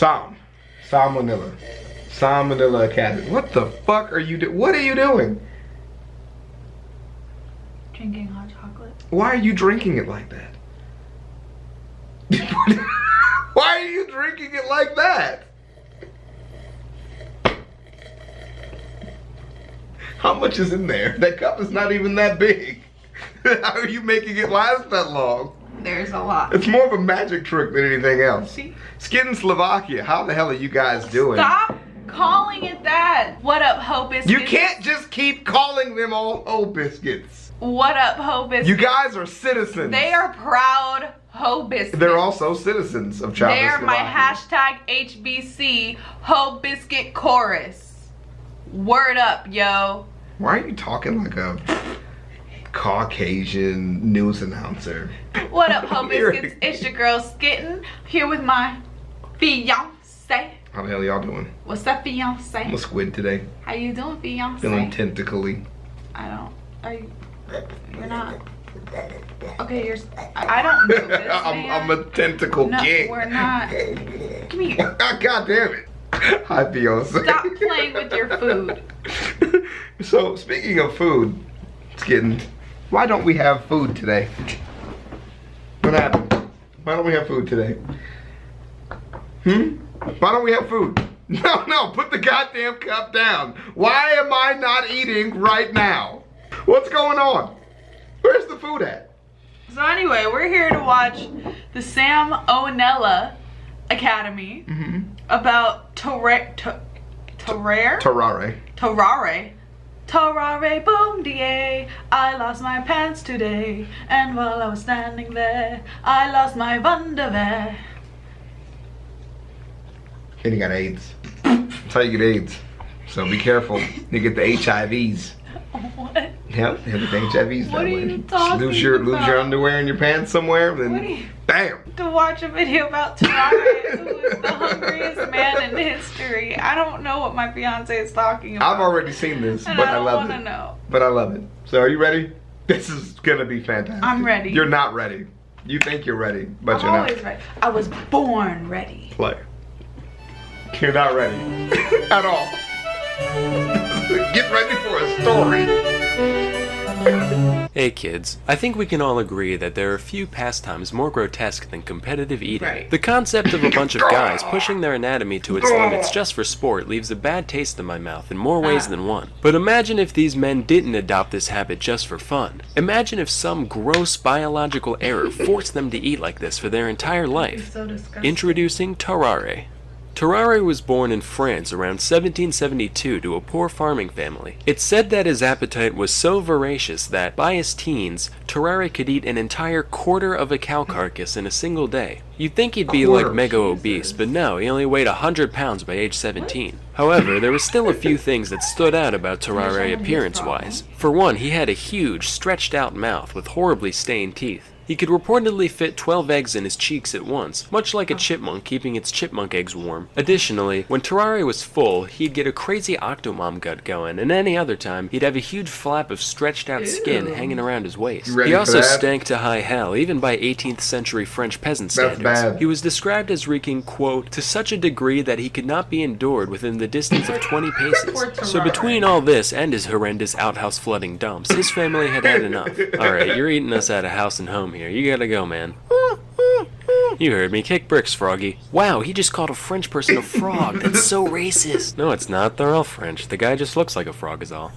Salmonella. Salmonella Academy. What the fuck are you doing? What are you doing? Drinking hot chocolate. Why are you drinking it like that? Why are you drinking it like that? How much is in there? That cup is not even that big. How are you making it last that long? There's a lot. It's more of a magic trick than anything else. See? Skitten Slovakia, how the hell are you guys doing? Stop calling it that. What up, Ho-biscuits? You can't just keep calling them all Ho-biscuits. What up, Ho-biscuits? You guys are citizens. They are proud Ho-biscuits. They're also citizens of Chavezz. They're my hashtag HBC Ho-biscuit chorus. Word up, yo. Why are you talking like a Caucasian news announcer? What up, Ho-biscuits? It's your girl Skitten here with my fiance. How the hell y'all doing? What's up, fiance? I'm a squid today. How you doing, fiance? Feeling tentacly. I don't. Are you? You're not. Okay, you're. I don't know this, I'm a tentacle king. No, we're not. Come here. God damn it. Hi, fiance. Stop playing with your food. So, speaking of food, Skitten, why don't we have food today? What happened? Why don't we have food today? Why don't we have food? No, put the goddamn cup down. Why am I not eating right now? What's going on? Where's the food at? So anyway, we're here to watch the Sam O'Nella Academy about Terrare. Terrare, boom, da. I lost my pants today, and while I was standing there, I lost my Wunderwehr. And you got AIDS. That's how you get AIDS. So be careful. You get the HIVs. What? Yep, you get the HIVs What that are way. you talking Lose your about? underwear and your pants somewhere, then bam. To watch a video about Terrare, who is the hungriest man in history. I don't know what my fiance is talking about. I've already seen this, and but I I love don't it. want to know. But I love it. So are you ready? This is gonna be fantastic. I'm ready. You're not ready. You think you're ready, but you're I'm not. always ready. I was born ready. Play. You're not ready at all. Get ready for a story. Hey kids, I think we can all agree that there are few pastimes more grotesque than competitive eating. Right. The concept of a bunch of guys pushing their anatomy to its limits just for sport leaves a bad taste in my mouth in more ways than one. But imagine if these men didn't adopt this habit just for fun. Imagine if some gross biological error forced them to eat like this for their entire life. So disgusting. Introducing Terrare. Terrare was born in France around 1772 to a poor farming family. It's said that his appetite was so voracious that, by his teens, Terrare could eat an entire quarter of a cow carcass in a single day. You'd think he'd be like mega obese, but no, he only weighed 100 pounds by age 17. However, there were still a few things that stood out about Terrare appearance-wise. For one, he had a huge, stretched-out mouth with horribly stained teeth. He could reportedly fit 12 eggs in his cheeks at once, much like a chipmunk keeping its chipmunk eggs warm. Additionally, when Terrare was full, he'd get a crazy octomom gut going, and any other time, he'd have a huge flap of stretched out skin hanging around his waist. He also stank to high hell, even by 18th century French peasant standards. That's bad. He was described as reeking, quote, to such a degree that he could not be endured within the distance of 20 paces. So between all this and his horrendous outhouse flooding dumps, his family had had enough. Alright, you're eating us out of house and home here. You gotta go, man. You heard me. Kick bricks, Froggy. Wow, he just called a French person a frog. That's so racist. No, it's not. They're all French. The guy just looks like a frog is all.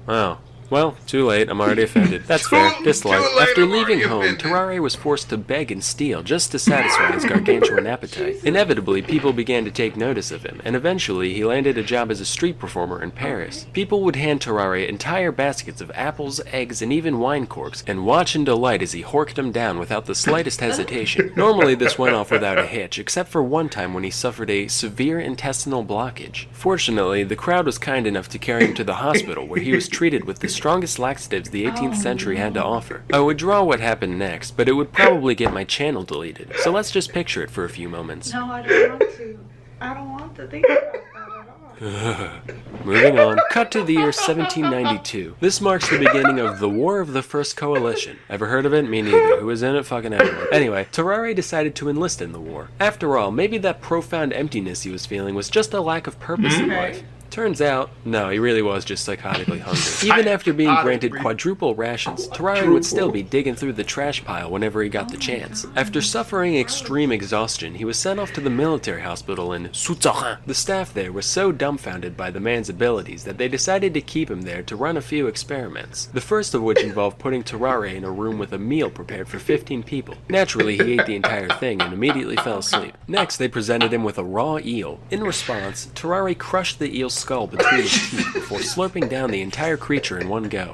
Wow. Well, too late. I'm already offended. That's fair. Dislike. After leaving home, Terrare was forced to beg and steal just to satisfy his gargantuan appetite. Inevitably, people began to take notice of him, and eventually he landed a job as a street performer in Paris. People would hand Terrare entire baskets of apples, eggs, and even wine corks, and watch in delight as he horked them down without the slightest hesitation. Normally, this went off without a hitch, except for one time when he suffered a severe intestinal blockage. Fortunately, the crowd was kind enough to carry him to the hospital, where he was treated with the strongest laxatives the 18th century had to offer. I would draw what happened next, but it would probably get my channel deleted, so let's just picture it for a few moments. No, I don't want to. I don't want to think about that at all. Moving on, cut to the year 1792. This marks the beginning of the War of the First Coalition. Ever heard of it? Me neither. Who was in it? Fucking everyone. Anyway, Terrare decided to enlist in the war. After all, maybe that profound emptiness he was feeling was just a lack of purpose in life. Turns out, no, he really was just psychotically hungry. Even after being granted quadruple rations, Terrare would still be digging through the trash pile whenever he got the chance. After suffering extreme exhaustion, he was sent off to the military hospital in Souterrain. The staff there was so dumbfounded by the man's abilities that they decided to keep him there to run a few experiments. The first of which involved putting Terrare in a room with a meal prepared for 15 people. Naturally, he ate the entire thing and immediately fell asleep. Next, they presented him with a raw eel. In response, Terrare crushed the eel's skull between his teeth before slurping down the entire creature in one go.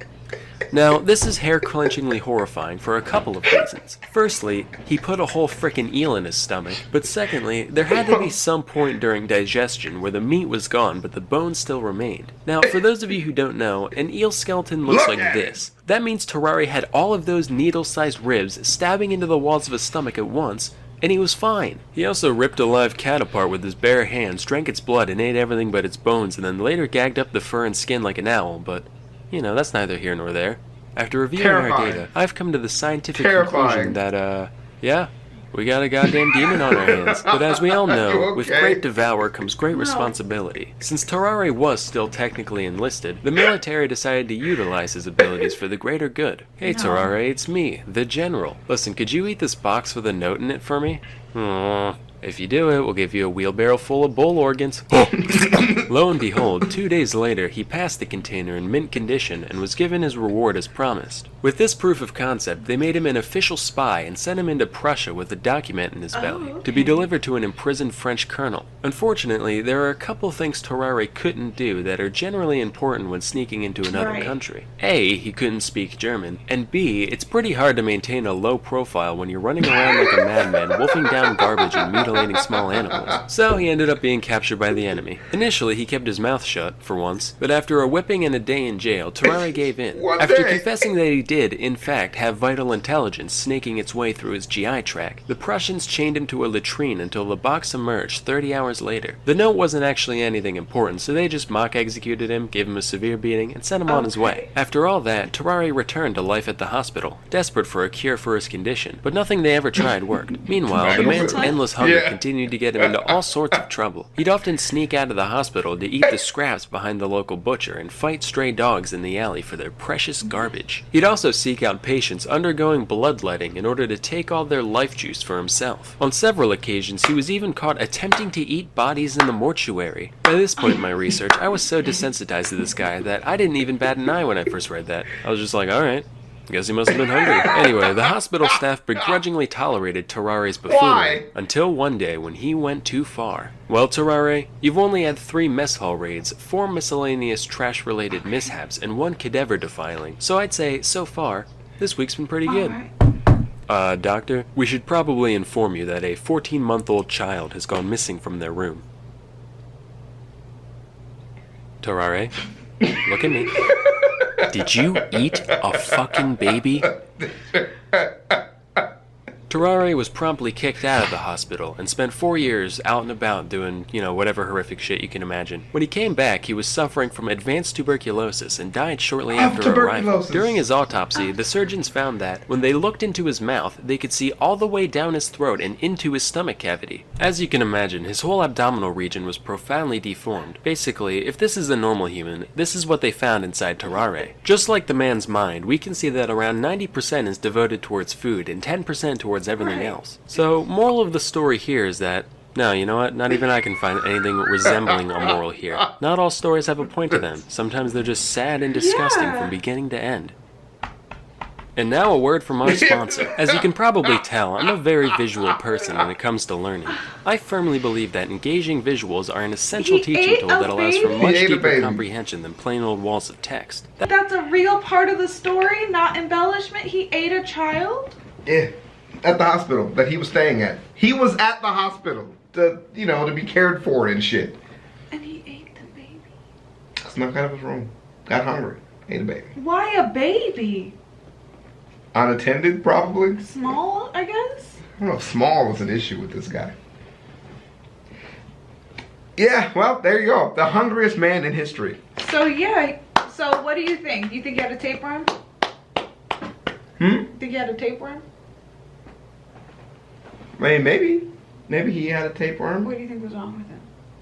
Now, this is hair-clenchingly horrifying for a couple of reasons. Firstly, he put a whole frickin' eel in his stomach, but secondly, there had to be some point during digestion where the meat was gone but the bones still remained. Now, for those of you who don't know, an eel skeleton looks like this. That means Terrare had all of those needle-sized ribs stabbing into the walls of his stomach at once, and he was fine. He also ripped a live cat apart with his bare hands, drank its blood, and ate everything but its bones, and then later gagged up the fur and skin like an owl, but, you know, that's neither here nor there. After reviewing our data, I've come to the scientific conclusion that, yeah, we got a goddamn demon on our hands. But as we all know, with great devour comes great responsibility. Since Terrare was still technically enlisted, the military decided to utilize his abilities for the greater good. Hey Terrare, it's me, the General. Listen, could you eat this box with a note in it for me? Aww. If you do it, we'll give you a wheelbarrow full of bull organs. Lo and behold, 2 days later, he passed the container in mint condition and was given his reward as promised. With this proof of concept, they made him an official spy and sent him into Prussia with a document in his belly, to be delivered to an imprisoned French colonel. Unfortunately, there are a couple things Terrare couldn't do that are generally important when sneaking into another country. A, he couldn't speak German, and B, it's pretty hard to maintain a low profile when you're running around like a madman, wolfing down garbage and mutilating small animals. So he ended up being captured by the enemy. Initially, he kept his mouth shut, for once, but after a whipping and a day in jail, Terrare gave in. After confessing that he did, in fact, have vital intelligence snaking its way through his GI tract, the Prussians chained him to a latrine until the box emerged 30 hours later. The note wasn't actually anything important, so they just mock-executed him, gave him a severe beating, and sent him on his way. After all that, Terrare returned to life at the hospital, desperate for a cure for his condition, but nothing they ever tried worked. Meanwhile, the man's endless hunger continued to get him into all sorts of trouble. He'd often sneak out of the hospital to eat the scraps behind the local butcher and fight stray dogs in the alley for their precious garbage. He'd also seek out patients undergoing bloodletting in order to take all their life juice for himself. On several occasions, he was even caught attempting to eat bodies in the mortuary. By this point in my research, I was so desensitized to this guy that I didn't even bat an eye when I first read that. I was just like, alright. Guess he must have been hungry. Anyway, the hospital staff begrudgingly tolerated Terrare's buffoonery until one day when he went too far. Well, Terrare, you've only had 3 mess hall raids, 4 miscellaneous trash-related mishaps, and 1 cadaver defiling. So I'd say, so far, this week's been pretty good. Doctor, we should probably inform you that a 14-month-old child has gone missing from their room. Terrare, look at me. Did you eat a fucking baby? Terrare was promptly kicked out of the hospital and spent 4 years out and about doing, whatever horrific shit you can imagine. When he came back, he was suffering from advanced tuberculosis and died shortly after arrival. During his autopsy, the surgeons found that when they looked into his mouth, they could see all the way down his throat and into his stomach cavity. As you can imagine, his whole abdominal region was profoundly deformed. Basically, if this is a normal human, this is what they found inside Terrare. Just like the man's mind, we can see that around 90% is devoted towards food and 10% towards everything else. So, moral of the story here is that, no, you know what, not even I can find anything resembling a moral here. Not all stories have a point to them. Sometimes they're just sad and disgusting from beginning to end. And now a word from our sponsor. As you can probably tell, I'm a very visual person when it comes to learning. I firmly believe that engaging visuals are an essential teaching tool that allows for much deeper comprehension than plain old walls of text. That's a real part of the story, not embellishment? He ate a child? Yeah. At the hospital that he was staying at. He was at the hospital to be cared for and shit. And he ate the baby. Snuck out of his room. Got hungry. Ate a baby. Why a baby? Unattended, probably. Small, I guess? I don't know if small was an issue with this guy. Yeah, well, there you go. The hungriest man in history. So yeah, so what do you think? Do you think he had a tapeworm? Think he had a tapeworm? I mean, maybe he had a tapeworm. What do you think was wrong with him?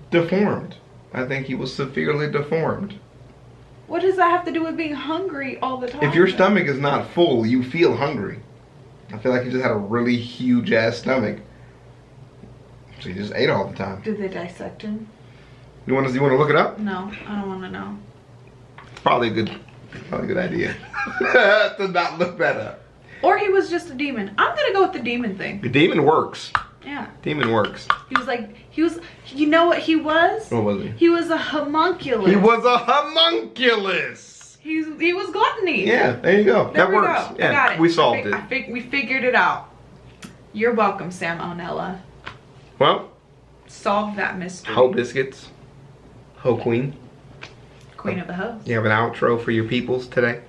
Deformed. I think he was severely deformed. What does that have to do with being hungry all the time? If your stomach is not full, you feel hungry. I feel like he just had a really huge ass stomach. So he just ate all the time. Did they dissect him? You want to look it up? No, I don't want to know. Probably a good idea. To not look that up. Or he was just a demon. I'm gonna go with the demon thing. The demon works. Yeah. Demon works. You know what he was? What was he? He was a homunculus. He was a homunculus. He was gluttony. Yeah, there you go. There that we works. go. Yeah, I got it. we solved it. We figured it out. You're welcome, Sam Onella. Well, Solve that mystery. Ho-biscuits. Ho-queen. Queen of the hoes. You have an outro for your peoples today?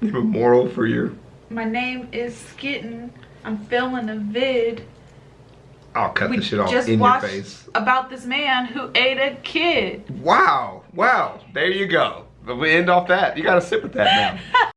You have a moral for your... My name is Skitten. I'm filming a vid. I'll cut this shit off just in your watched face. about this man who ate a kid. Wow. Wow. There you go. But we end off that. You got to sip with that now.